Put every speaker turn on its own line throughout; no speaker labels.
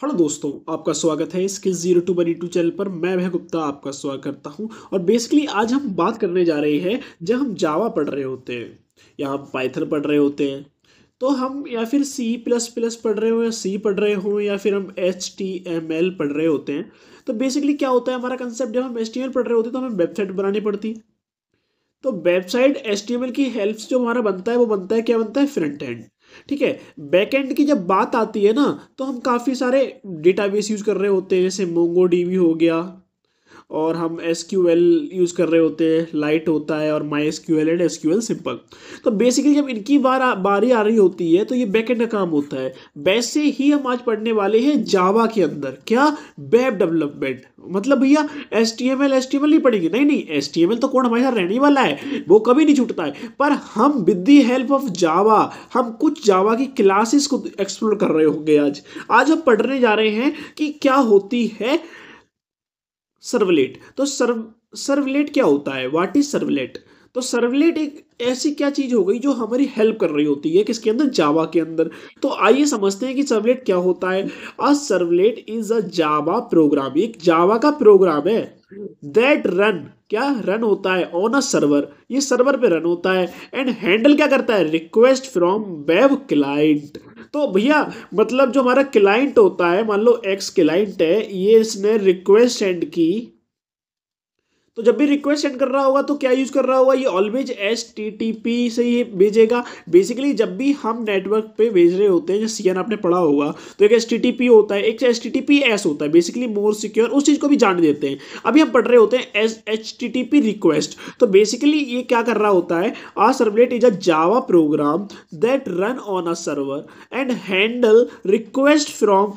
Hello दोस्तों, आपका स्वागत है इसके जीरो टू बनी टू चैनल पर। मैं भय गुप्ता आपका स्वागत करता हूं। और बेसिकली आज हम बात करने जा रहे हैं, जब हम जावा पढ़ रहे होते हैं या हम पाइथन पढ़ रहे होते हैं, तो हम या फिर सी प्लस प्लस पढ़ रहे हो या सी पढ़ रहे हो या फिर हम एच टी एम एल पढ़ रहे होते हैं। तो बेसिकली क्या होता है हमारा कंसेप्ट, जब हम एच टी एम एल पढ़ रहे होते हैं तो हमें वेबसाइट बनानी पड़ती है। तो वेबसाइट एचटीएमएल की हेल्प से जो हमारा बनता है वो बनता है, क्या बनता है, फ्रंट एंड। ठीक है। बैक एंड की जब बात आती है ना, तो हम काफ़ी सारे डेटाबेस यूज़ कर रहे होते हैं, जैसे मोंगोडीबी हो गया, और हम एसक्यूएल यूज़ कर रहे होते हैं, लाइट होता है, और my SQL and SQL simple. तो बेसिकली जब इनकी बारी आ रही होती है तो ये बैकएंड का काम होता है। वैसे ही हम आज पढ़ने वाले हैं जावा के अंदर क्या, वेब डेवलपमेंट। मतलब भैया एच टी एम एल नहीं पढ़ेंगे, नहीं नहीं, एच टी एम एल तो कोड हमारे साथ रहने वाला है, वो कभी नहीं छूटता है। पर हम with the help of Java हम कुछ जावा की क्लासेस को एक्सप्लोर कर रहे होंगे। आज हम पढ़ने जा रहे हैं कि क्या होती है सर्वलेट। तो सर्वलेट क्या होता है, व्हाट इज सर्वलेट। तो सर्वलेट एक ऐसी क्या चीज हो गई जो हमारी हेल्प कर रही होती है, किसके अंदर, जावा के अंदर। तो आइए समझते हैं कि सर्वलेट क्या होता है। अ servlet is a Java programme, एक जावा का प्रोग्राम है दैट रन, क्या रन होता है, ऑन अ सर्वर, ये सर्वर पे रन होता है। एंड हैंडल क्या करता है, रिक्वेस्ट फ्रॉम वेब क्लाइंट। तो भैया मतलब जो हमारा क्लाइंट होता है, मान लो एक्स क्लाइंट है, ये इसने रिक्वेस्ट सेंड की, तो जब भी रिक्वेस्ट सेंड कर रहा होगा तो क्या यूज कर रहा होगा, ये ऑलवेज HTTP से ही भेजेगा। बेसिकली जब भी हम नेटवर्क पे भेज रहे होते हैं, जैसे सीएन आपने पढ़ा होगा, तो एक HTTP होता है, एक HTTPS होता है, बेसिकली मोर सिक्योर, उस चीज को भी जान देते हैं। अभी हम पढ़ रहे होते हैं HTTP रिक्वेस्ट। तो बेसिकली ये क्या कर रहा होता है, a servlet is a Java program that run on a server and handle request from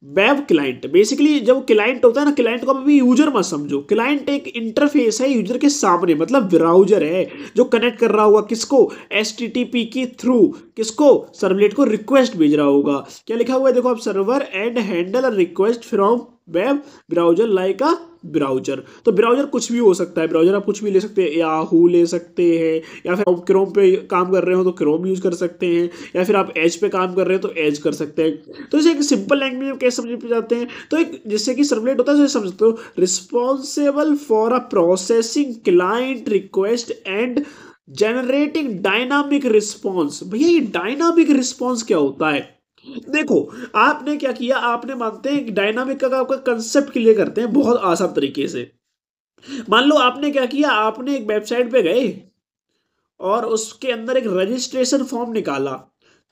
web client. Basically जब क्लाइंट होता है ना, क्लाइंट को अभी यूजर मत समझो, क्लाइंट एक इंटरफेस है यूजर के सामने, मतलब ब्राउजर है जो कनेक्ट कर रहा होगा किसको, HTTP की थ्रू, किसको, सर्वलेट को रिक्वेस्ट भेज रहा होगा। क्या लिखा हुआ है देखो आप, server and handle a request from web browser like a browser. तो ब्राउजर कुछ भी हो सकता है, ब्राउजर आप कुछ भी ले सकते हैं, याहू ले सकते हैं, या फिर आप क्रोम पे काम कर रहे हो तो क्रोम यूज कर सकते हैं, या फिर आप एज पे काम कर रहे हो तो एज कर सकते हैं। तो इसे एक सिंपल लैंग्वेज में कैसे समझ जाते हैं, तो एक जैसे कि सर्वलेट होता है तो समझ सकते हो, responsible for a processing client request and generating dynamic response. भैया ये डायनामिक रिस्पॉन्स क्या होता है, देखो आपने क्या किया, आपने मानते हैं डायनामिक का आपका कंसेप्ट क्लियर करते हैं बहुत आसान तरीके से। मान लो आपने क्या किया, आपने एक वेबसाइट पे गए और उसके अंदर एक रजिस्ट्रेशन फॉर्म निकाला।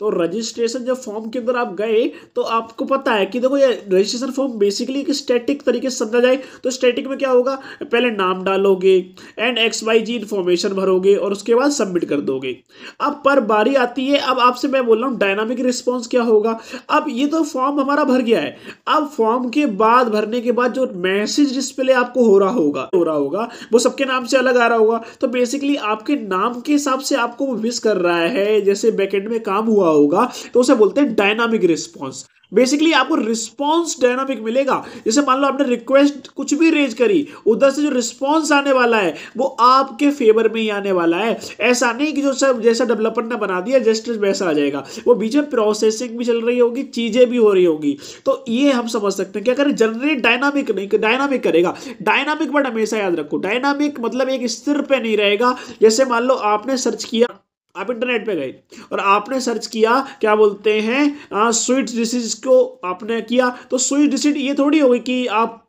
तो रजिस्ट्रेशन जब फॉर्म के अंदर आप गए, तो आपको पता है कि देखो ये रजिस्ट्रेशन फॉर्म बेसिकली एक स्टैटिक तरीके से समझा जाए तो स्टैटिक में क्या होगा, पहले नाम डालोगे एंड XYZ इन्फॉर्मेशन भरोगे और उसके बाद सबमिट कर दोगे। अब पर बारी आती है, अब आपसे मैं बोल रहा हूँ डायनामिक रिस्पॉन्स क्या होगा। अब ये तो फॉर्म हमारा भर गया है, अब फॉर्म के बाद, भरने के बाद जो मैसेज डिस्प्ले आपको हो रहा होगा वो सबके नाम से अलग आ रहा होगा। तो बेसिकली आपके नाम के हिसाब से आपको वो विश कर रहा है, जैसे बैकएंड में काम हुआ होगा, तो उसे बोलते हैं डायनामिक रिस्पॉन्स। बेसिकली आपको रिस्पॉन्स डायनामिक मिलेगा। जैसे मान लो आपने रिक्वेस्ट कुछ भी रेज करी, उधर से जो रिस्पॉन्स आने वाला है वो आपके फेवर में ही आने वाला है। ऐसा नहीं कि जो सब जैसा डेवलपर ने बना दिया जस्ट वैसा आ जाएगा, वो बीच में प्रोसेसिंग भी चल रही होगी, चीजें भी हो रही होगी। तो ये हम समझ सकते हैं, क्या करें, जनरेट डायनामिक नहीं, डायनामिक करेगा। डायनामिक बट हमेशा याद रखो, डायनामिक मतलब एक स्थिर पे नहीं रहेगा। जैसे मान लो आपने सर्च किया, आप इंटरनेट पे गए और आपने सर्च किया, क्या बोलते हैं, स्वीट डिशेज को आपने किया, तो स्वीट डिश ये थोड़ी हो गई कि आप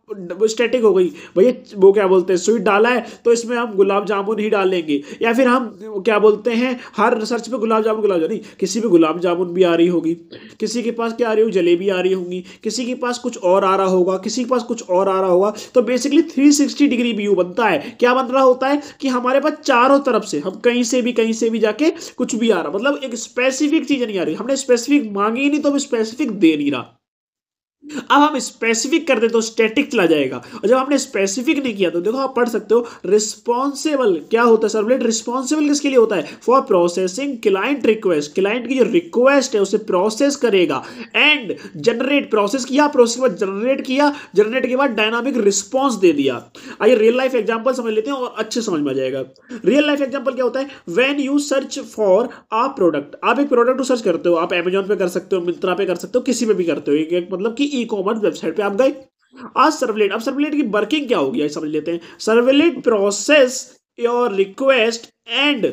स्टैटिक हो गई, भैया वो क्या बोलते हैं, स्वीट डाला है तो इसमें हम गुलाब जामुन ही डालेंगे, या फिर हम क्या बोलते हैं, हर सर्च पे गुलाब जामुन नहीं, किसी पे गुलाब जामुन भी आ रही होगी, किसी के पास क्या आ रही होगी, जलेबी आ रही होंगी, किसी के पास कुछ और आ रहा होगा, किसी के पास कुछ और आ रहा होगा। तो बेसिकली 360 डिग्री व्यू बनता है, क्या बन रहा होता है कि हमारे पास चारों तरफ से हम कहीं से भी जाके कुछ भी आ रहा, मतलब एक स्पेसिफिक चीज नहीं आ रही, हमने स्पेसिफिक मांगी ही नहीं तो हम स्पेसिफिक दे नहीं रहा। अब हम स्पेसिफिक कर दे तो स्टैटिक चला जाएगा, और जब आपने स्पेसिफिक नहीं किया तो देखो आप पढ़ सकते हो रिस्पॉन्सिबल क्या होता है। सर्वलेट रिस्पॉन्सिबल किसके लिए होता है? For processing client request, client की जो रिक्वेस्ट है उसे प्रोसेस करेगा एंड जनरेट, प्रोसेस किया, प्रोसेस के बाद जनरेट किया, जनरेट के बाद डायनामिक रिस्पॉन्स दे दिया। आइए रियल लाइफ एग्जांपल समझ लेते हैं और अच्छे समझ में आ जाएगा। रियल लाइफ एग्जांपल क्या होता है? When you search for a product, आप एक प्रोडक्ट को सर्च करते हो, आप अमेजोन पे कर सकते हो, मिंत्रा पे कर सकते हो, किसी पे भी करते हो, एक मतलब कि ई कॉमर्स वेबसाइट पे आप गए। आज सर्वलेट, अब सर्वलेट की वर्किंग क्या होगी समझ लेते हैं। Servlet process your request and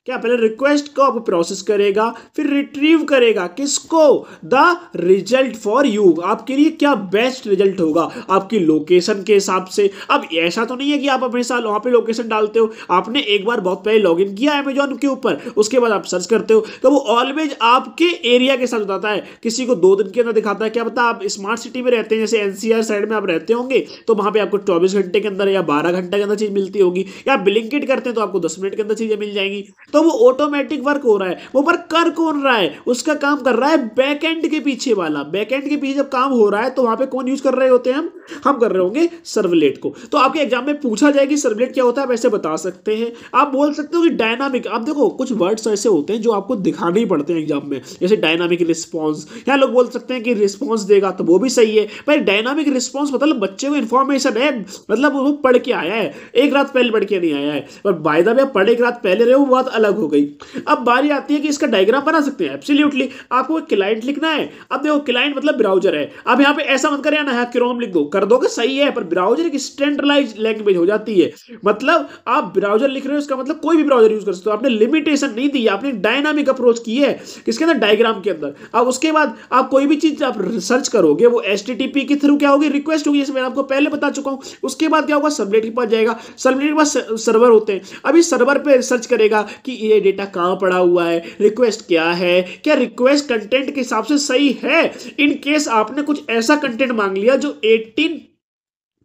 क्या, पहले रिक्वेस्ट को आप प्रोसेस करेगा, फिर रिट्रीव करेगा किसको? द रिजल्ट फॉर यू, आपके लिए क्या बेस्ट रिजल्ट होगा आपकी लोकेशन के हिसाब से। अब ऐसा तो नहीं है कि आप हमेशा वहां पे लोकेशन डालते हो, आपने एक बार बहुत पहले लॉगिन किया अमेजोन के ऊपर, उसके बाद आप सर्च करते हो, तो वो ऑलवेज आपके एरिया के साथ बताता है। किसी को 2 दिन के अंदर दिखाता है, क्या पता आप स्मार्ट सिटी में रहते हैं, जैसे एनसीआर साइड में आप रहते होंगे, तो वहां पे आपको 24 घंटे के अंदर या 12 घंटे के अंदर चीज मिलती होगी, या ब्लिंकिट करते हैं तो आपको 10 मिनट के अंदर चीजें मिल जाएंगी। तो वो ऑटोमेटिक वर्क हो रहा है, वो वर्क कर कौन रहा है? उसका काम कर रहा है बैकएंड के पीछे वाला। बैकएंड के पीछे जब काम हो रहा है तो वहां पे कौन यूज कर रहे होते हैं? हम कर रहे होंगे सर्वलेट को। तो आपके एग्जाम में पूछा जाए कि सर्वलेट क्या होता है, आप ऐसे बता सकते हैं। आप बोल सकते हो कि डायनामिक, आप देखो कुछ वर्ड्स ऐसे होते हैं जो आपको दिखाने ही पड़ते हैं एग्जाम में, जैसे डायनामिक रिस्पॉन्स, या लोग बोल सकते हैं कि रिस्पॉन्स देगा, तो वो भी सही है। पर डायनामिक रिस्पॉन्स मतलब बच्चे को इन्फॉर्मेशन है, मतलब वो पढ़ के आया है, एक रात पहले पढ़ के नहीं आया है, पर बाय द वे पढ़ एक रात पहले रहे हो, वो बात अलग हो गई। अब बारी आती है कि इसका डायग्राम बना सकते हैं। एब्सोल्युटली, आपको एक क्लाइंट लिखना है। अब देखो क्लाइंट मतलब ब्राउजर है। अब यहाँ पे ऐसा मत करें ना क्रोम लिख दो, कर दोगे सही है, पर ब्राउजर एक स्टैंडर्डाइज्ड लैंग्वेज हो जाती है। मतलब आप ब्राउजर लिख रहे हो, इसका मतलब कोई भी ब्राउजर यूज कर सकते हो। आपने लिमिटेशन नहीं दी, आपने डायनामिक अप्रोच की है किसके अंदर? डायग्राम के अंदर। अब उसके बाद आप कोई भी चीज आप सर्च करोगे वो HTTP के थ्रू क्या होगी? रिक्वेस्ट होगी, जैसे मैं आपको पहले बता चुका हूं। उसके बाद क्या होगा? सर्वलेट के पास जाएगा, सर्वलेट के पास सर्वर होते हैं। अभी सर्वर पे सर्च करेगा कि ये डेटा कहां पड़ा हुआ है, रिक्वेस्ट क्या है, क्या रिक्वेस्ट कंटेंट के हिसाब से सही है। इन केस आपने कुछ ऐसा कंटेंट मांग लिया जो 18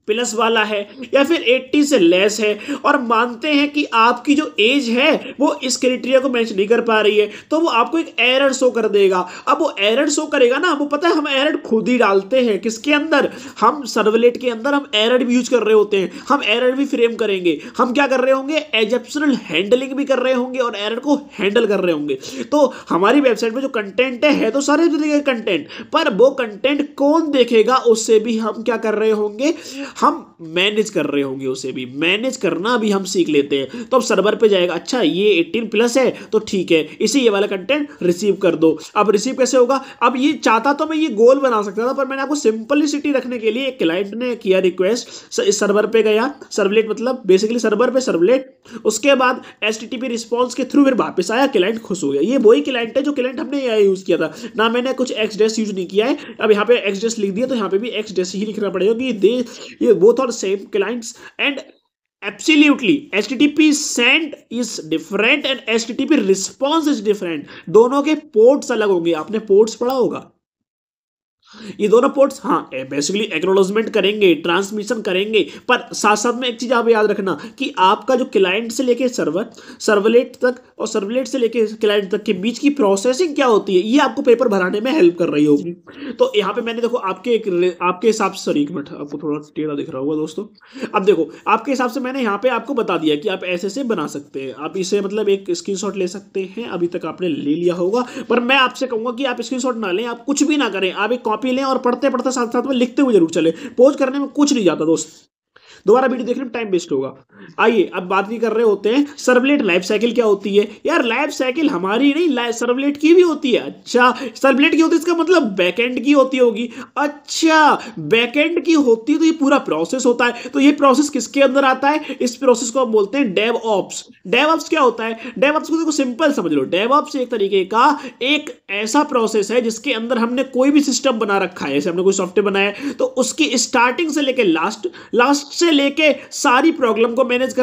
प्लस वाला है या फिर 80 से लेस है, और मानते हैं कि आपकी जो एज है वो इस क्राइटेरिया को मैच नहीं कर पा रही है, तो वो आपको एक एरर शो कर देगा। अब वो एरर शो करेगा ना, वो पता है हम एरर खुद ही डालते हैं किसके अंदर? हम सर्वलेट के अंदर हम एरर भी यूज कर रहे होते हैं, हम एरर भी फ्रेम करेंगे। हम क्या कर रहे होंगे? एक्सेप्शनल हैंडलिंग भी कर रहे होंगे और एरर को हैंडल कर रहे होंगे। तो हमारी वेबसाइट में जो कंटेंट है तो सारे कंटेंट, पर वो कंटेंट कौन देखेगा उससे भी हम क्या कर रहे होंगे? हम मैनेज कर रहे होंगे, उसे भी मैनेज करना भी हम सीख लेते हैं। तो अब सर्वर पे जाएगा, अच्छा ये 18 प्लस है तो ठीक है, इसे ये वाला कंटेंट रिसीव कर दो। अब रिसीव कैसे होगा? अब ये चाहता तो मैं ये गोल बना सकता था, पर मैंने आपको सिंपलिसिटी रखने के लिए एक क्लाइंट ने किया रिक्वेस्ट, इस सर्वर पे गया, सर्वलेट मतलब बेसिकली सर्वर पे सर्वलेट, उसके बाद HTTP रिस्पॉन्स के थ्रू फिर वापस आया, क्लाइंट खुश हो गया। ये वही क्लाइंट है जो क्लाइंट हमने यूज किया था ना, मैंने कुछ एक्सडेस यूज नहीं किया है। अब यहाँ पे एक्सडेस लिख दिया तो यहाँ पे भी एक्सडेस ही लिखना पड़ेगा कि ये both are same clients and absolutely HTTP send is different and HTTP response is different। दोनों के पोर्ट्स अलग होंगे, आपने पोर्ट्स पढ़ा होगा। ये दोनों पोर्ट्स हाँ बेसिकली एक्नॉलेजमेंट करेंगे, ट्रांसमिशन करेंगे, पर साथ साथ में एक चीज आप याद रखना कि आपका जो क्लाइंट से लेके सर्वलेट तक और सर्वलेट से लेके क्लाइंट तक के बीच की प्रोसेसिंग क्या होती है, ये आपको पेपर भराने में हेल्प कर रही होगी। तो यहाँ पे मैंने देखो आपके हिसाब से, सॉरी एक मिनट, आपको थोड़ा टेढ़ा दिख रहा होगा दोस्तों। अब देखो आपके हिसाब से मैंने यहाँ पे आपको बता दिया कि आप ऐसे बना सकते हैं, आप इसे मतलब एक स्क्रीनशॉट ले सकते हैं। अभी तक आपने ले लिया होगा, पर मैं आपसे कहूंगा कि आप स्क्रीनशॉट ना लें, आप कुछ भी ना करें, आप एक कॉपी लें और पढ़ते पढ़ते साथ साथ में लिखते हुए जरूर चले। पोज करने में कुछ नहीं जाता दोस्त, दोबारा वीडियो देखने में टाइम वेस्ट होगा। आइए अब बात भी कर रहे होते हैं सर्वलेट लाइफ साइकिल क्या होती है। यार लाइफ साइकिल हमारी नहीं, सर्वलेट की भी होती है। अच्छा सर्वलेट की होती है, इसका मतलब बैकएंड की होती होगी। अच्छा बैकएंड की होती है तो ये पूरा प्रोसेस होता है, तो ये प्रोसेस किसके अंदर आता है? इस प्रोसेस को हम बोलते हैं डेव ऑप्स। डेव ऑप्स क्या होता है? डेव ऑप्स को देखो सिंपल समझ लो, डेव ऑप्स एक तरीके का एक ऐसा प्रोसेस है जिसके अंदर हमने कोई भी सिस्टम बना रखा है, जैसे हमने कोई सॉफ्टवेयर बनाया है तो उसकी स्टार्टिंग से लेकर लास्ट से से लेके सारी प्रॉब्लम को मैनेज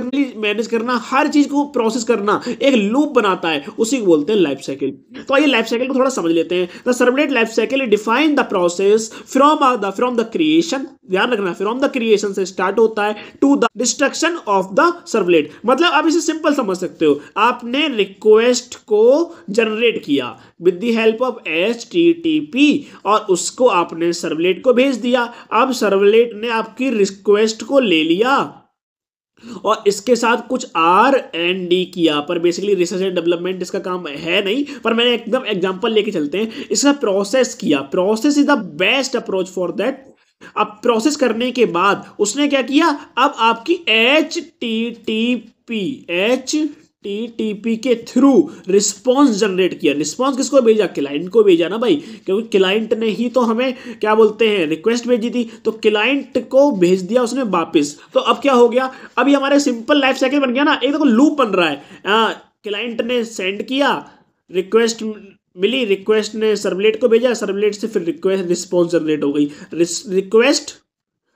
करना, हर चीज को प्रोसेस करना, एक लूप बनाता है, उसी को बोलते हैं लाइफ साइकिल। तो आइए लाइफ साइकिल को थोड़ा समझ लेते हैं। The servlet life cycle define the process from the creation, ध्यान रखना, फ्रॉम द क्रिएशन से स्टार्ट होता है to the destruction of the servlet. मतलब आप इसे सिंपल समझ सकते हो, आपने रिक्वेस्ट को जनरेट किया with the help of HTTP और उसको आपने सर्वलेट को भेज दिया। अब सर्वलेट ने आपकी रिक्वेस्ट को ले लिया और इसके साथ कुछ R&D किया, पर बेसिकली रिसर्च एंड डेवलपमेंट इसका काम है नहीं, पर मैंने एकदम एग्जांपल लेके चलते हैं। इसका प्रोसेस किया, process is the best approach for that. अब प्रोसेस करने के बाद उसने क्या किया, अब आपकी HTTP के थ्रू रिस्पॉन्स जनरेट किया। रिस्पॉन्स किसको भेजा, क्लाइंट को भेजा ना भाई, क्योंकि क्लाइंट ने ही तो हमें क्या बोलते हैं रिक्वेस्ट भेजी थी, तो क्लाइंट को भेज दिया उसने वापस। तो अब क्या हो गया, अभी हमारे सिंपल लाइफ साइकिल बन गया ना, एक देखो लूप बन रहा है। क्लाइंट ने सेंड किया, रिक्वेस्ट मिली, रिक्वेस्ट ने सर्वलेट को भेजा, सर्वलेट से फिर रिक्वेस्ट रिस्पॉन्स जनरेट हो गई, request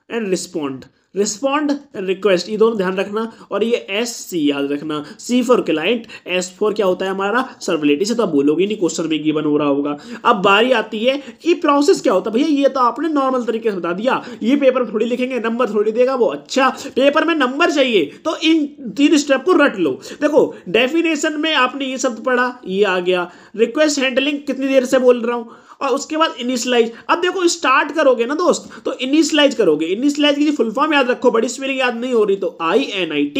and respond and request, ये दोनों ध्यान रखना। और ये SC याद रखना, C for client, S for क्या होता है हमारा सर्वलेट। इसे तो आप बोलोगे नहीं, क्वेश्चन में गिवन हो रहा होगा। अब बारी आती है कि प्रोसेस क्या होता है। भैया ये तो आपने नॉर्मल तरीके से बता दिया, ये पेपर में थोड़ी लिखेंगे, नंबर थोड़ी देगा वो। अच्छा, पेपर में नंबर चाहिए तो इन 3 स्टेप को रट लो। देखो डेफिनेशन में आपने ये शब्द पढ़ा, ये आ गया। रिक्वेस्ट हैंडलिंग कितनी देर से बोल रहा हूं, और उसके बाद इनिशियलाइज। अब देखो स्टार्ट करोगे ना दोस्त, तो इनिशियलाइज करोगे। इनिशियलाइज की फुल फॉर्म याद रखो, बड़ी स्पेलिंग याद नहीं हो रही तो INIT,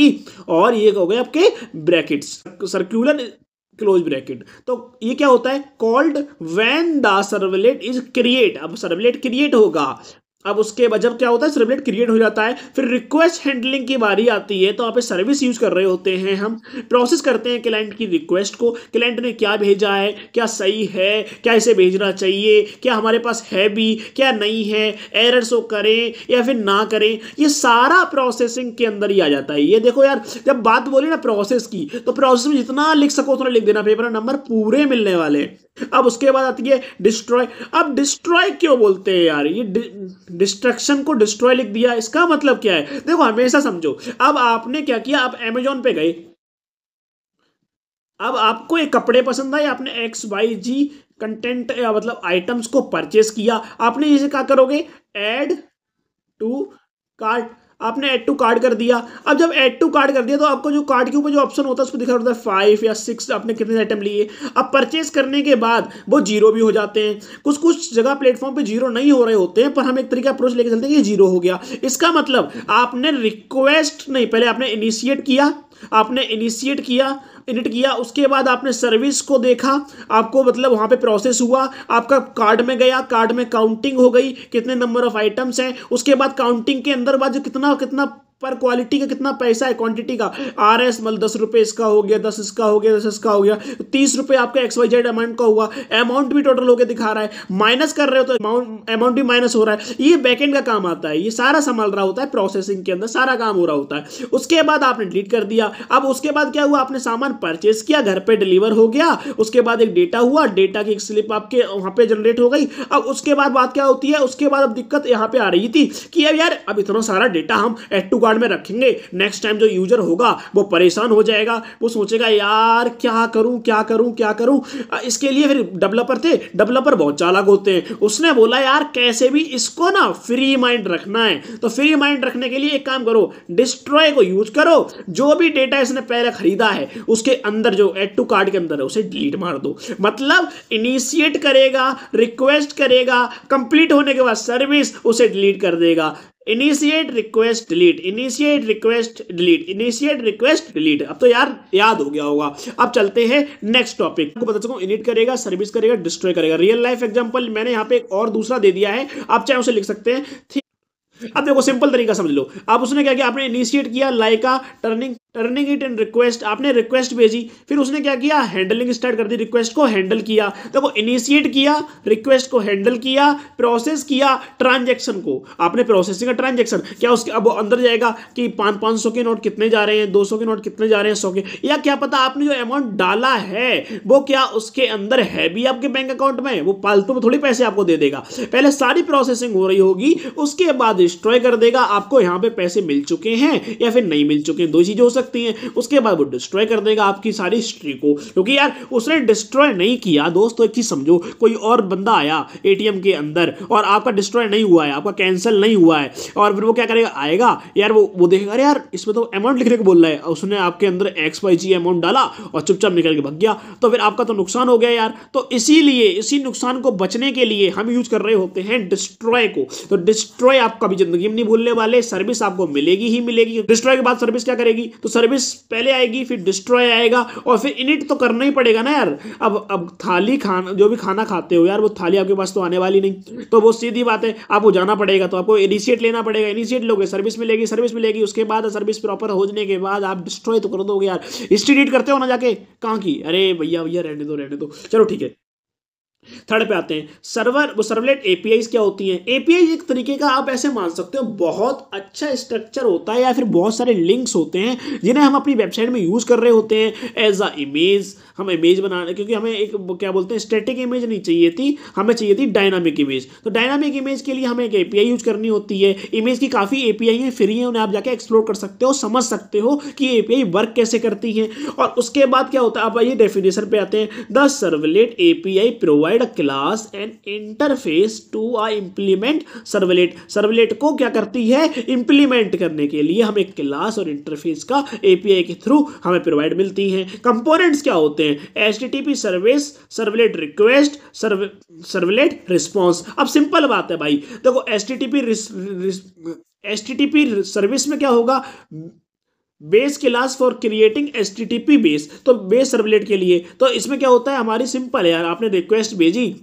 और ये हो गए आपके ब्रैकेट्स, सर्कुलर क्लोज ब्रैकेट। तो ये क्या होता है, called when the servlet is create. अब सर्वलेट क्रिएट होगा, अब उसके बाद जब क्या होता है सर्वलेट क्रिएट हो जाता है, फिर रिक्वेस्ट हैंडलिंग की बारी आती है। तो यहाँ पे सर्विस यूज कर रहे होते हैं, हम प्रोसेस करते हैं क्लाइंट की रिक्वेस्ट को, क्लाइंट ने क्या भेजा है, क्या सही है, क्या इसे भेजना चाहिए, क्या हमारे पास है भी, क्या नहीं है, एरर शो करें या फिर ना करें, ये सारा प्रोसेसिंग के अंदर ही आ जाता है। ये देखो यार, जब बात बोली ना प्रोसेस की, तो प्रोसेस में जितना लिख सको उतना लिख देना, पेपर नंबर पूरे मिलने वाले। अब उसके बाद आती है डिस्ट्रॉय। अब डिस्ट्रॉय क्यों बोलते हैं यार, ये डिस्ट्रक्शन को डिस्ट्रॉय लिख दिया, इसका मतलब क्या है, देखो हमेशा समझो। अब आपने क्या किया, आप अमेजोन पे गए, अब आपको एक कपड़े पसंद आए, आपने XYZ कंटेंट मतलब आइटम्स को परचेस किया, आपने इसे क्या करोगे, ऐड टू कार्ट। आपने ऐड टू कार्ट कर दिया। अब जब ऐड टू कार्ट कर दिया तो आपको जो कार्ट के ऊपर जो ऑप्शन होता है उस पर दिखा होता है 5 या 6 आपने कितने आइटम लिए। अब परचेस करने के बाद वो जीरो भी हो जाते हैं, कुछ कुछ जगह प्लेटफॉर्म पे जीरो नहीं हो रहे होते हैं, पर हम एक तरीका अप्रोच लेके चलते हैं कि जीरो हो गया। इसका मतलब आपने रिक्वेस्ट नहीं, पहले आपने इनिशिएट किया, इनिट किया, उसके बाद आपने सर्विस को देखा, आपको मतलब वहां पे प्रोसेस हुआ, आपका कार्ड में गया, कार्ड में काउंटिंग हो गई कितने नंबर ऑफ आइटम्स हैं, उसके बाद काउंटिंग के अंदर बाद जो कितना कितना पर क्वालिटी का कितना पैसा है, क्वांटिटी का RS मतलब 10 रुपये इसका हो गया, 10 इसका हो गया, 10 इसका हो गया, 30 रुपये आपका XYZ अमाउंट का हुआ। अमाउंट भी टोटल होकर दिखा रहा है, माइनस कर रहे हो तो अमाउंट भी माइनस हो रहा है। ये बैकएंड का काम आता है, ये सारा संभाल रहा होता है, प्रोसेसिंग के अंदर सारा काम हो रहा होता है। उसके बाद आपने डिलीट कर दिया। अब उसके बाद क्या हुआ, आपने सामान परचेस किया, घर पे डिलीवर हो गया, उसके बाद एक डेटा हुआ, डेटा की एक स्लिप आपके वहां पे जनरेट हो गई। अब उसके बाद बात क्या होती है, उसके बाद अब दिक्कत यहाँ पे आ रही थी कि अब यार अब इतना सारा डेटा हम ऐड टू कार्ट में रखेंगे, नेक्स्ट टाइम जो यूजर होगा वो परेशान हो जाएगा, वो सोचेगा यार क्या करूं। इसके लिए फिर डेवलपर बहुत चालाक होते हैं, उसने बोला यार कैसे भी इसको ना फ्री माइंड रखना है। तो फ्री माइंड रखने के लिए एक काम करो, डिस्ट्रॉय को यूज करो, जो भी डेटा इसने पहले खरीदा है उसके अंदर जो ऐड टू कार्ट के अंदर है उसे डिलीट मार दो। मतलब इनिशिएट करेगा, रिक्वेस्ट करेगा, कंप्लीट होने के बाद सर्विस उसे डिलीट कर देगा। Initiate request delete, initiate request delete, initiate request delete. अब तो यार याद हो गया होगा। अब चलते हैं नेक्स्ट टॉपिक को, पता चलो इनिट करेगा, सर्विस करेगा, डिस्ट्रॉय करेगा। रियल लाइफ एग्जांपल मैंने यहाँ पे एक और दूसरा दे दिया है, आप चाहे उसे लिख सकते हैं। अब देखो सिंपल तरीका समझ लो। अब उसने क्या किया, आपने इनिशिएट किया, like a turning turning it in request, आपने रिक्वेस्ट भेजी, फिर उसने क्या किया, हैंडलिंग स्टार्ट कर दी, रिक्वेस्ट को हैंडल किया। देखो इनिशिएट किया, रिक्वेस्ट को हैंडल किया, प्रोसेस किया, ट्रांजैक्शन को आपने प्रोसेसिंग का ट्रांजैक्शन क्या, उसके अब अंदर जाएगा कि 500 के नोट कितने जा रहे हैं, 200 के नोट कितने जा रहे हैं, 100 के, या क्या पता आपने जो अमाउंट डाला है वो क्या उसके अंदर है भी आपके बैंक अकाउंट में, वो फालतू में थोड़ी पैसे आपको दे देगा। पहले सारी प्रोसेसिंग हो रही होगी, उसके बाद डिस्ट्रॉय कर देगा, आपको यहाँ पे पैसे मिल चुके हैं या फिर नहीं मिल चुके हैं, दो चीजें हो सकती हैं। उसके बाद वो डिस्ट्रॉय कर देगा आपकी सारी हिस्ट्री को, क्योंकि यार उसने डिस्ट्रॉय नहीं किया। दोस्तों एक चीज समझो, कोई और बंदा आया एटीएम के अंदर और आपका डिस्ट्रॉय नहीं हुआ है, आपका कैंसिल नहीं हुआ है, और फिर वो क्या करेगा, आएगा यार, वो देखेगा अरे यार इसमें तो अमाउंट लिखने को बोल रहा है, उसने आपके अंदर XYZ अमाउंट डाला और चुपचाप निकल के भाग गया, तो फिर आपका तो नुकसान हो गया यार। तो इसीलिए इसी नुकसान को बचने के लिए हम यूज कर रहे होते हैं डिस्ट्रॉय को। तो डिस्ट्रॉय आप कभी जिंदगी में नहीं भूलने वाले, सर्विस आपको मिलेगी ही मिलेगी। डिस्ट्रॉय के बाद सर्विस क्या करेगी, तो सर्विस पहले आएगी, फिर डिस्ट्रॉय आएगा, और फिर इनिट तो करना ही पड़ेगा ना यार। अब थाली खाना, जो भी खाना खाते हो यार, वो थाली आपके पास तो आने वाली नहीं, तो वो सीधी बात है, आपको जाना पड़ेगा, तो आपको इनिशिएट लेना पड़ेगा, इनिशिएट लोगे सर्विस मिलेगी, सर्विस मिलेगी, उसके बाद सर्विस प्रॉपर होने के बाद आप डिस्ट्रॉय तो कर दोगे यार। हिस्ट्री रीड करते हो ना जाके, कहाँ की, अरे भैया भैया रहने दो, चलो ठीक है। थर्ड पे आते हैं सर्वर, वो सर्वलेट एपीआई क्या होती हैं। एपीआई एक तरीके का आप ऐसे मान सकते हो बहुत अच्छा स्ट्रक्चर होता है, या फिर बहुत सारे लिंक्स होते हैं जिन्हें हम अपनी वेबसाइट में यूज कर रहे होते हैं एज अ इमेज। हम इमेज बनाने, क्योंकि हमें एक क्या बोलते हैं स्टैटिक इमेज नहीं चाहिए थी, हमें चाहिए थी डायनामिक इमेज। तो डायनामिक इमेज के लिए हमें एक एपीआई यूज करनी होती है। इमेज की काफी एपीआई है, फ्री है, उन्हें आप जाके एक्सप्लोर कर सकते हो, समझ सकते हो कि एपीआई वर्क कैसे करती है। और उसके बाद क्या होता है, आप आइए डेफिनेशन पे आते हैं। The servlet API provide a class and interface to a implement servlet. Servlet को क्या करती है, इंप्लीमेंट करने के लिए हमें क्लास और इंटरफेस का एपीआई के थ्रू हमें प्रोवाइड मिलती है। कंपोनेंट्स क्या होते हैं, HTTP service, servlet request, servlet response. अब सिंपल बात है भाई, देखो HTTP सर्विस में क्या होगा, base class for creating HTTP base, तो बेस सर्वलेट के लिए। तो इसमें क्या होता है, हमारी सिंपल है यार, आपने रिक्वेस्ट भेजी,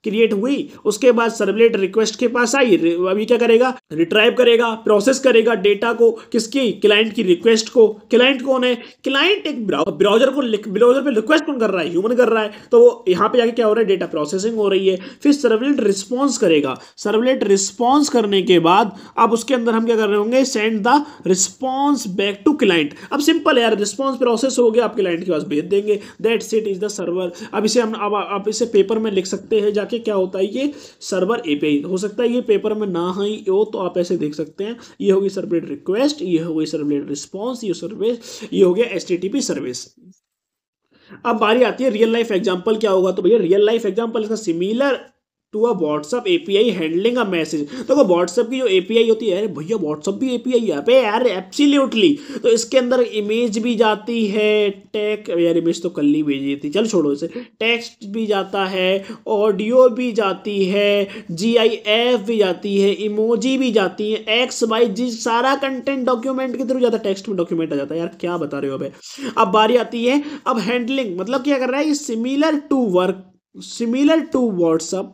क्रिएट हुई, उसके बाद सर्वलेट रिक्वेस्ट के पास आई, अभी क्या करेगा, रिट्राइव करेगा, प्रोसेस करेगा डेटा को, किसकी, क्लाइंट की रिक्वेस्ट को। क्लाइंट कौन है, क्लाइंट एक ब्राउजर को, ब्राउजर पे रिक्वेस्ट कौन कर रहा है, ह्यूमन कर रहा है, तो वो यहाँ पे जाके क्या हो रहा है, डेटा प्रोसेसिंग हो रही है। फिर सर्वलेट रिस्पॉन्स करेगा, सर्वलेट रिस्पॉन्स करने के बाद अब उसके अंदर हम क्या कर रहे होंगे, send the response back to client. अब सिंपल है यार, रिस्पॉन्स प्रोसेस हो गया, आप क्लाइंट के पास भेज देंगे, that's it, is the server. अब इसे हम, अब आप इसे पेपर में लिख सकते हैं जाके, क्या होता है ये सर्वर एपीआई। हो सकता है ये पेपर में ना ही हो, तो आप ऐसे देख सकते हैं, ये होगी सर्वलेट रिक्वेस्ट, ये होगी सर्वलेट रिस्पॉन्स, ये सर्विस, ये हो गया HTTP सर्विस। अब बारी आती है रियल लाइफ एग्जांपल क्या होगा, तो भैया रियल लाइफ एग्जांपल इसका similar to a WhatsApp API handling a message. तो व्हाट्सअप की जो एपीआई होती है, अरे भैया व्हाट्सअप भी एपीआई है पे यार, एब्सोल्युटली। तो इसके अंदर इमेज भी जाती है, टेक यार इमेज तो कल ही भेजी थी, चल छोड़ो इसे, टेक्स्ट भी जाता है, ऑडियो भी जाती है, GIF भी जाती है, इमोजी भी जाती है, XYZ सारा कंटेंट डॉक्यूमेंट के थ्रू जाता है, टेक्स्ट में डॉक्यूमेंट आ जाता है यार, क्या बता रहे हो अबे। अब बारी आती है, अब हैंडलिंग मतलब क्या कर रहा है, ये similar to work, similar to WhatsApp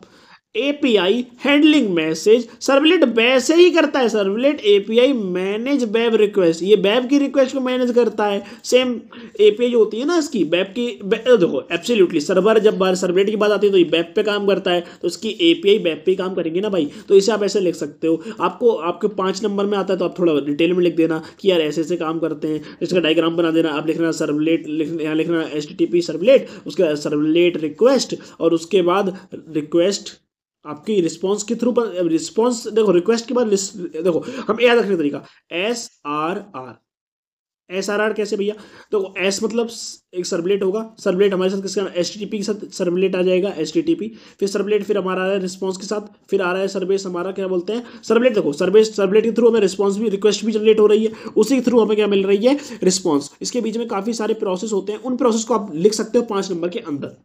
API handling message. Servlet वैसे ही करता है, servlet API manage web request, ये वेब की रिक्वेस्ट को मैनेज करता है। सेम एपीआई जो होती है ना इसकी वेब की, देखो एब्सोल्युटली सर्वर, जब बार सर्वलेट की बात आती है तो ये वेब पे काम करता है, तो इसकी एपीआई वेब पे काम करेंगे ना भाई। तो इसे आप ऐसे लिख सकते हो, आपको आपके 5 नंबर में आता है तो आप थोड़ा डिटेल में लिख देना कि यार ऐसे ऐसे काम करते हैं, इसका डायग्राम बना देना। आप लिखना सर्वलेट, यहाँ लिखना HTTP सर्वलेट, उसके बाद सर्वलेट रिक्वेस्ट, और उसके बाद रिक्वेस्ट आपकी रिस्पॉन्स के थ्रू, रिस्पॉन्स देखो रिक्वेस्ट के बाद देखो हम याद रखने का तरीका, SRR कैसे भैया, तो S मतलब एक सर्वलेट होगा, सर्वलेट हमारे साथ किसका, HTTP के साथ सर्वलेट आ जाएगा, HTTP, फिर सर्वलेट, फिर हमारा आ रहा है रिस्पॉन्स के साथ, फिर आ रहा है सर्विस, हमारा क्या बोलते हैं सर्वलेट। देखो सर्विस, सर्वलेट के थ्रू हमें रिस्पॉन्स भी, रिक्वेस्ट भी जनरेट हो रही है, उसी के थ्रू हमें क्या मिल रही है, रिस्पॉन्स। इसके बीच में काफी सारे प्रोसेस होते हैं, उन प्रोसेस को आप लिख सकते हो 5 नंबर के अंदर।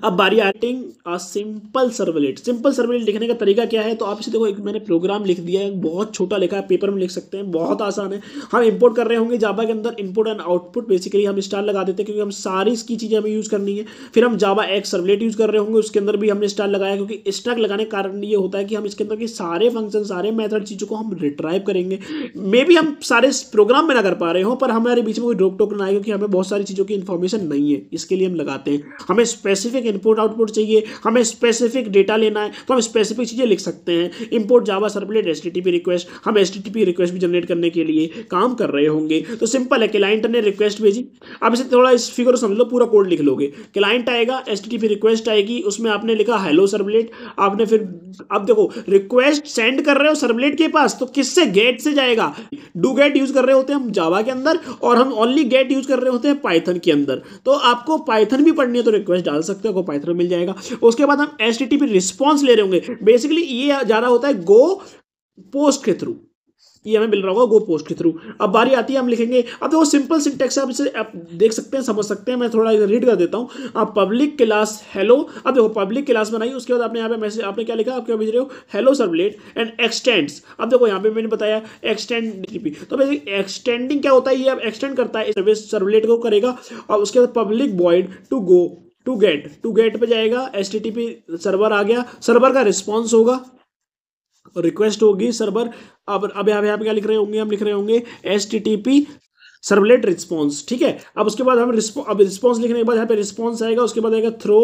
अब बारी आटिंग सिंपल सर्वलेट। सिंपल सर्वलेट लिखने का तरीका क्या है, तो आप इसे देखो, एक मैंने प्रोग्राम लिख दिया है, बहुत छोटा लिखा है, पेपर में लिख सकते हैं, बहुत आसान है। हम इंपोर्ट कर रहे होंगे जावा के अंदर, इनपुट एंड आउटपुट बेसिकली हम स्टार लगा देते हैं क्योंकि हम सारी इसकी चीज़ें हमें यूज़ करनी है। फिर हम जावा एक्स सर्वलेट यूज़ कर रहे होंगे, उसके अंदर भी हमने स्टार लगाया क्योंकि स्टार लगाने का कारण ये होता है कि हम इसके अंदर के सारे फंक्शन, सारे मेथड चीज़ों को हम रिट्राइव करेंगे। मे भी हम सारे प्रोग्राम में ना कर पा रहे हो, पर हमारे बीच में कोई रोक टोक ना आए क्योंकि हमें बहुत सारी चीज़ों की इन्फॉर्मेशन नहीं है, इसके लिए हम लगाते हैं। हमें स्पेसिफिक इनपुट आउटपुट चाहिए, हमें स्पेसिफिक डेटा लेना है, तो हम स्पेसिफिक चीज़ें लिख सकते हैं। इंपोर्ट जावा सर्वलेट एचटीटीपी रिक्वेस्ट, हम एचटीटीपी रिक्वेस्ट भी जनरेट करने के लिए काम कर रहे होंगे। तो सिंपल है, क्लाइंट ने रिक्वेस्ट भेजी, आप इसे थोड़ा इस फिगर को समझ लो, पूरा कोड लिख लोगे। क्लाइंट आएगा, एचटीटीपी रिक्वेस्ट आएगी, उसमें आपने लिखा हेलो सर्वलेट, आपने फिर, अब देखो रिक्वेस्ट सेंड कर रहे हो सर्वलेट के पास, तो किससे, गेट से जाएगा। डू गेट यूज कर रहे होते हैं हम जावा के अंदर, और हम ओनली गेट यूज कर रहे होते हैं पाइथन के अंदर। तो आपको पाइथन भी पढ़नी है तो रिक्वेस्ट डाल सकते हो, आपको पाइथन मिल जाएगा। उसके बाद हम एचटीटीपी रिस्पॉन्स ले रहे होंगे, बेसिकली ये जा रहा होता है गो पोस्ट के थ्रू, ये हमें मिल रहा होगा गो पोस्ट के थ्रू। अब बारी आती है, हम लिखेंगे, अब देखो सिंपल सिंटेक्स है, आप इसे आप देख सकते हैं, समझ सकते हैं, मैं थोड़ा रीड कर देता हूँ। आप पब्लिक क्लास हेलो, अब देखो पब्लिक क्लास बनाई, उसके बाद आपने यहाँ पे मैसेज, आपने क्या लिखा, आप क्या भेज रहे हो, हेलो सर्वलेट एंड एक्सटेंड्स। अब देखो यहाँ पे मैंने बताया एक्सटेंड टीपी, तो बेसिक एक्सटेंडिंग क्या होता है, ये अब एक्सटेंड करता है सर्विस, सर्वलेट को करेगा। और उसके बाद public void to go to get पे जाएगा, एचटीटीपी सर्वर आ गया, सर्वर का रिस्पॉन्स होगा, रिक्वेस्ट होगी सर्वर। अब यहाँ पे क्या लिख रहे होंगे, हम लिख रहे होंगे H T T P servlet response, ठीक है। अब उसके बाद हम अब रिस्पॉन्स लिखने के बाद यहाँ पे रिस्पॉन्स आएगा, उसके बाद आएगा थ्रो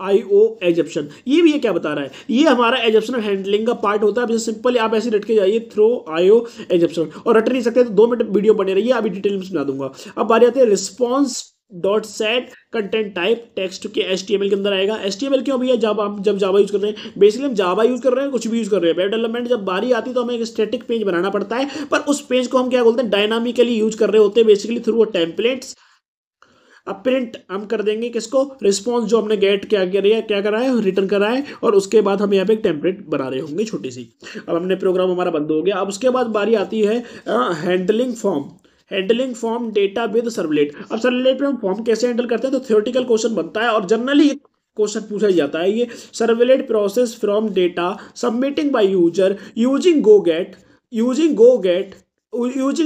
IO एग्जेप्शन। ये भी ये क्या बता रहा है, ये हमारा एग्जेप्शन हैंडलिंग का पार्ट होता है। जैसे सिंपल आप ऐसे रट के जाइए, थ्रो IO एग्जेप्शन, और रट नहीं सकते तो 2 मिनट वीडियो बने रहिए, अभी डिटेल में समझा दूंगा। अब बारी आती है response dot set content type text के HTML के अंदर आएगा। HTML क्यों भैया, जब हम जब जावा यूज कर रहे हैं, बेसिकली हम जावा यूज कर रहे हैं, कुछ भी यूज कर रहे हैं, वेब डेवलपमेंट जब बारी आती है तो हमें एक स्टैटिक पेज बनाना पड़ता है, पर उस पेज को हम क्या बोलते हैं, डायनामिकली यूज कर रहे होते हैं, बेसिकली थ्रू टेम्पलेट्स। अब प्रिंट हम कर देंगे किसको, रिस्पॉन्स जो हमने गेट क्या करा है, रिटर्न करा है, और उसके बाद हम यहाँ पे एक टेम्पलेट बना रहे होंगे छोटी सी। अब हमने प्रोग्राम हमारा बंद हो गया। अब उसके बाद बारी आती है handling form data with servlet. अब सर्वलेट पे हम फॉर्म कैसे हैंडल करते हैं, तो थ्योरेटिकल क्वेश्चन बनता है, और जनरली क्वेश्चन पूछा जाता है, ये servlet process from data submitting by user using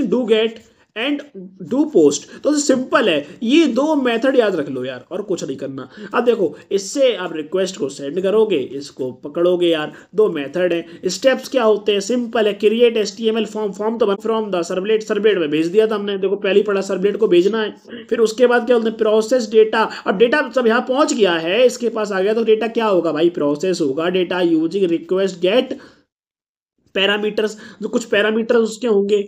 do get and do post. तो सिंपल है, ये 2 मेथड याद रख लो यार, और कुछ नहीं करना। अब देखो, इससे आप रिक्वेस्ट को सेंड करोगे, इसको पकड़ोगे यार, 2 मेथड है। स्टेप्स क्या होते हैं, सिंपल है, क्रिएट HTML फॉर्म तो फ्रॉम द सर्वलेट में भेज दिया था हमने, देखो पहले ही पढ़ा, सर्वलेट को भेजना है। फिर उसके बाद क्या बोलते हैं, प्रोसेस डेटा। अब डेटा सब यहाँ पहुंच गया है, इसके पास आ गया, तो डेटा क्या होगा भाई, प्रोसेस होगा data using request get parameters, जो कुछ पैरामीटर्स उसके होंगे।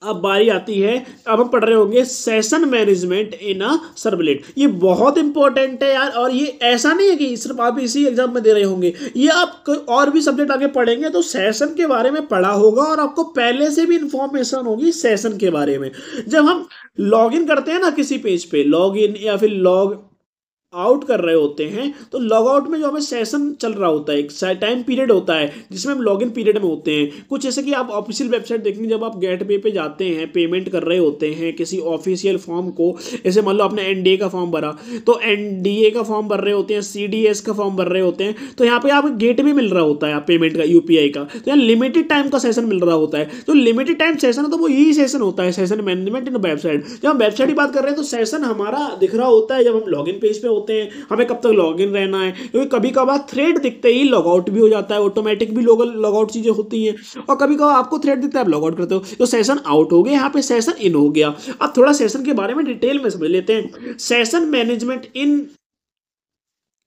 अब बारी आती है, अब हम पढ़ रहे होंगे सेशन मैनेजमेंट इन अ सर्वलेट। ये बहुत इंपॉर्टेंट है यार, और ये ऐसा नहीं है कि सिर्फ आप इसी एग्जाम में दे रहे होंगे, ये आप और भी सब्जेक्ट आगे पढ़ेंगे तो सेशन के बारे में पढ़ा होगा, और आपको पहले से भी इंफॉर्मेशन होगी सेशन के बारे में। जब हम लॉग इन करते हैं ना किसी पेज पे, लॉग इन या फिर लॉग आउट कर रहे होते हैं, तो लॉग आउट में जो हमें सेशन चल रहा होता है, एक टाइम पीरियड होता है जिसमें हम लॉग इन पीरियड में होते हैं। कुछ जैसे कि आप ऑफिशियल वेबसाइट देखेंगे, जब आप गेटवे पे जाते हैं, पेमेंट कर रहे होते हैं किसी ऑफिशियल फॉर्म को, जैसे मान लो आपने NDA का फॉर्म भरा, तो NDA का फॉर्म भर रहे होते हैं, CDS का फॉर्म भर रहे होते हैं, तो यहाँ पे आप गेटवे मिल रहा होता है, आप पेमेंट का UPI का, तो यहाँ लिमिटेड टाइम का सेशन मिल रहा होता है। तो लिमिटेड टाइम सेशन है, तो वो यही सेशन होता है, सेशन मैनेजमेंट इन वेबसाइट। जब हम वेबसाइट की बात कर रहे हैं तो सेशन हमारा दिख रहा होता है जब हम लॉग इन पेज पे होते हैं, हमें कब तक लॉग इन रहना है, क्योंकि कभी कभार थ्रेड दिखते ही लॉग आउट भी हो जाता है, ऑटोमेटिक भी लॉग आउट चीजें होती हैं, और कभी कभार आपको थ्रेड दिखता है, आप लॉग आउट करते हो, तो सेशन आउट हो गया, यहाँ पे सेशन इन हो गया। अब थोड़ा सेशन के बारे में डिटेल में समझ लेते हैं।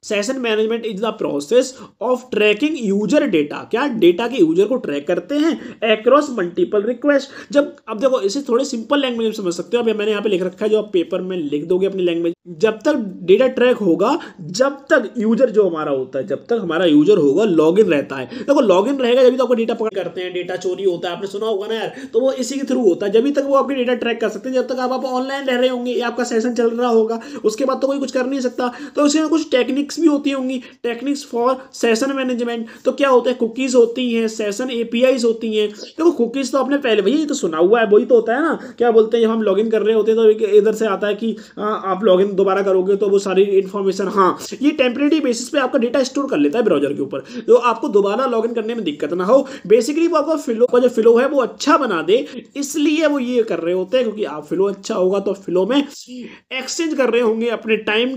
Session management is the process of tracking user data. क्या डेटा के यूजर को ट्रैक करते हैं अक्रॉस मल्टीपल रिक्वेस्ट। जब अब देखो, इसे थोड़े सिंपल लैंग्वेज में समझ सकते हो, अब मैंने यहाँ पे लिख रखा है, जो आप पेपर में लिख दोगे अपनी लैंग्वेज, जब तक डेटा ट्रैक होगा, जब तक यूजर जो हमारा होता है, जब तक हमारा यूजर होगा लॉग इन रहता है। देखो लॉग इन रहेगा जब तक आपको डेटा पकड़ करते हैं, डेटा चोरी होता है, आपने सुना होगा ना यार, तो वो इसी के थ्रू होता है, जब तक वो आपके डेटा ट्रैक कर सकते हैं, जब तक आप ऑनलाइन रह रहे होंगे या आपका सेशन चल रहा होगा, उसके बाद तो कोई कुछ कर नहीं सकता। तो उसमें कुछ टेक्निक्स भी होती होंगी, टेक्निक्स फॉर सेशन मैनेजमेंट। तो क्या होता है, कुकीज होती हैं, सेशन APIs होती हैं। देखो कुकीज तो आपने पहले भैया ये तो सुना हुआ है, वही तो होता है ना, क्या बोलते हैं, जब हम लॉगिन कर रहे होते हैं तो इधर से आता है कि आप लॉगिन दोबारा करोगे तो वो सारी इन्फॉर्मेशन, हाँ ये टेम्परेरी बेसिस पे आपका डेटा स्टोर कर लेता है ब्राउजर के ऊपर, तो आपको दोबारा लॉगिन करने में दिक्कत ना हो। बेसिकली वो आपका फ्लो का जो फ्लो है वो अच्छा बना दे, इसलिए वो ये कर रहे होते हैं, क्योंकि आप फ्लो अच्छा होगा तो फ्लो में एक्सचेंज कर रहे होंगे अपने टाइम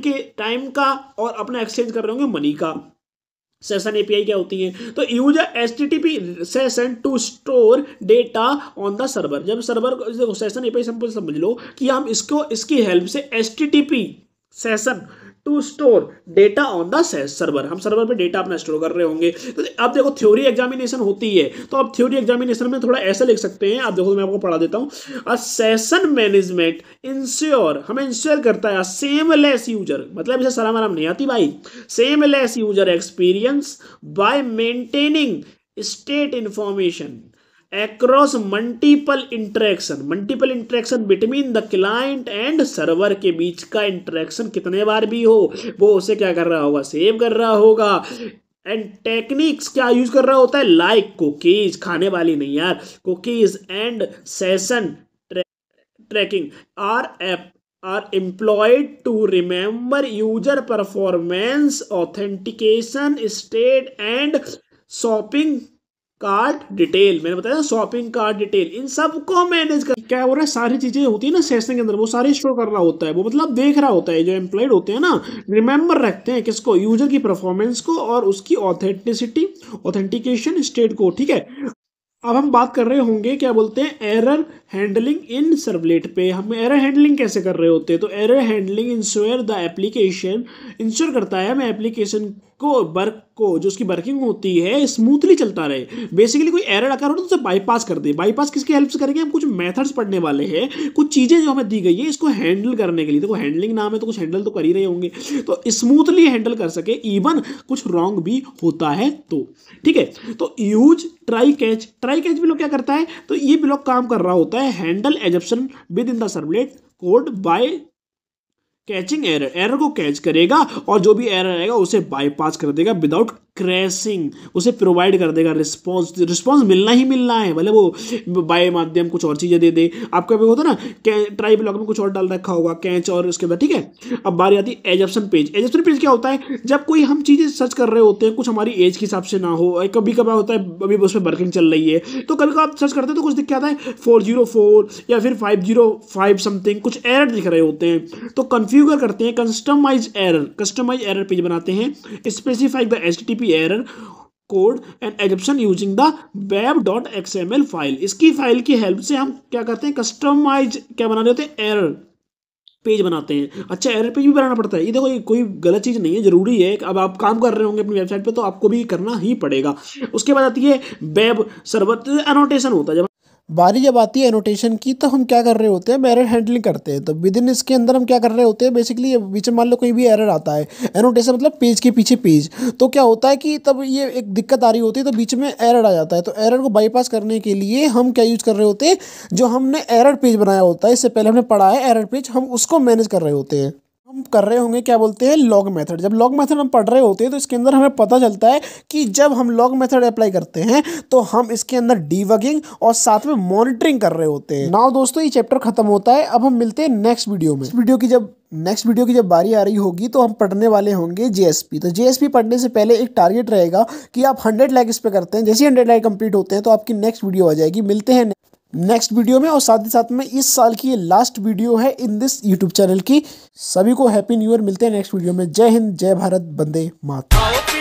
का, और अपना एक्सचेंज कर रहे होंगे मनी का। सेशन एपीआई क्या होती है, तो use HTTP session to store data on the server. जब सर्वर सेशन एपीआई सिंपल समझ लो कि हम इसकी हेल्प से HTTP session to store data on the server, हम सर्वर पे डेटा अपना स्टोर कर रहे होंगे। तो अब देखो थ्योरी एग्जामिनेशन होती है, तो अब थ्योरी एग्जामिनेशन में थोड़ा ऐसा लिख सकते हैं, आप देखो मैं आपको पढ़ा देता हूँ। अ सेशन मैनेजमेंट इंश्योर, हमें इंश्योर करता है सेमलेस यूजर, मतलब इसे सलाम आराम नहीं आती भाई, seamless user experience by maintaining state information across multiple interaction between the client and server, के बीच का इंटरेक्शन कितने बार भी हो वो उसे क्या कर रहा होगा, सेव कर रहा होगा। एंड टेक्निक्स क्या यूज कर रहा होता है, लाइक कुकीज, खाने वाली नहीं यार, cookies and session tracking are employed to remember user performance, authentication state and shopping card detail, मैंने बताया शॉपिंग कार्ड डिटेल, इन सबको मैनेज कर, क्या हो रहा है, सारी चीजें होती है ना सेशन के अंदर, वो सारे स्टोर कर रहा होता है, वो मतलब देख रहा होता है, जो एम्प्लॉयड होते हैं ना रिमेंबर रखते हैं किसको, यूजर की परफॉर्मेंस को और उसकी ऑथेंटिकेशन स्टेट को, ठीक है। अब हम बात कर रहे होंगे क्या बोलते हैं एरर हैंडलिंग इन सर्वलेट पे, हम एरर हैंडलिंग कैसे कर रहे होते हैं, तो error handling ensure the application, ensure करता है हमें एप्लीकेशन को वर्क को, जो उसकी वर्किंग होती है स्मूथली चलता रहे। बेसिकली कोई एरर अगर हो तो उसे बाईपास कर दे, बाईपास किसकी हेल्प से करेंगे, हम कुछ मेथड्स पढ़ने वाले हैं, कुछ चीजें जो हमें दी गई है इसको हैंडल करने के लिए, देखो हैंडलिंग नाम है तो कुछ हैंडल तो कर ही रहे होंगे, तो स्मूथली हैंडल कर सके, इवन कुछ रॉन्ग भी होता है तो, ठीक है। तो यूज ट्राई कैच ब्लॉक क्या करता है, तो ये ब्लॉक काम कर रहा होता है handle exception within the servlet code by catching error को कैच करेगा, और जो भी एरर आएगा उसे बाईपास कर देगा विदाउट क्रैशिंग, उसे प्रोवाइड कर देगा रिस्पॉन्स मिलना ही मिलना है, भले वो बाय माध्यम कुछ और चीजें दे दे। आपका भी होता ना ट्राई ब्लॉक में कुछ और डाल रखा होगा कैच और उसके बाद, ठीक है। अब बारी आती है एजप्शन पेज। एजप्शन पेज क्या होता है, जब कोई हम चीजें सर्च कर रहे होते हैं कुछ हमारी एज के हिसाब से ना हो, कभी कभार होता है अभी उस पर वर्किंग चल रही है, तो कभी कभी आप सर्च करते हैं तो कुछ दिख के आता है 404 या फिर 505 समथिंग, कुछ एरर दिख रहे होते हैं, तो कन्फ्यूगर करते हैं कस्टमाइज एरर पेज बनाते हैं, specify the HTTP error code and assumption using the web.xml file. इसकी फाइल की हेल्प से हम क्या करते हैं, कस्टमाइज क्या बना रहे होते हैं, एरर पेज बनाते हैं। अच्छा एरर पेज भी बनाना पड़ता है, ये देखो ये कोई गलत चीज़ नहीं है, जरूरी है। अब आप काम कर रहे होंगे अपनी वेबसाइट पे तो आपको भी करना ही पड़ेगा। उसके बाद आती है वेब सर्वर, एनोटेशन होता है।
बारी जब आती है एनोटेशन की, तो हम क्या कर रहे होते हैं, एरर हैंडलिंग करते हैं। तो विद इन इसके अंदर हम क्या कर रहे होते हैं, बेसिकली बीच में मान लो कोई भी एरर आता है, एनोटेशन मतलब पेज के पीछे पेज, तो क्या होता है कि तब ये एक दिक्कत आ रही होती है, तो बीच में एरर आ जाता है। तो एरर को बाईपास करने के लिए हम क्या यूज़ कर रहे होते हैं, जो हमने एरर पेज बनाया होता है, इससे पहले हमने पढ़ा है एरर पेज, हम उसको मैनेज कर रहे होते हैं। हम कर रहे होंगे क्या बोलते हैं, लॉग मेथड। जब लॉग मेथड हम पढ़ रहे होते हैं तो इसके अंदर हमें पता चलता है कि जब हम लॉग मेथड अप्लाई करते हैं तो हम इसके अंदर डीबगिंग और साथ में मॉनिटरिंग कर रहे होते हैं। नाउ दोस्तों ये चैप्टर खत्म होता है, अब हम मिलते हैं नेक्स्ट वीडियो में। नेक्स्ट वीडियो की जब बारी आ रही होगी तो हम पढ़ने वाले होंगे जेएसपी। तो जेएसपी पढ़ने से पहले एक टारगेट रहेगा कि आप 100 लाइक इस पे करते हैं, जैसे ही 100 लाइक कंप्लीट होते हैं तो आपकी नेक्स्ट वीडियो आ जाएगी। मिलते हैं नेक्स्ट वीडियो में, और साथ ही साथ में इस साल की ये लास्ट वीडियो है इन दिस यूट्यूब चैनल की। सभी को हैप्पी न्यू ईयर। मिलते हैं नेक्स्ट वीडियो में। जय हिंद, जय भारत, वंदे मातरम।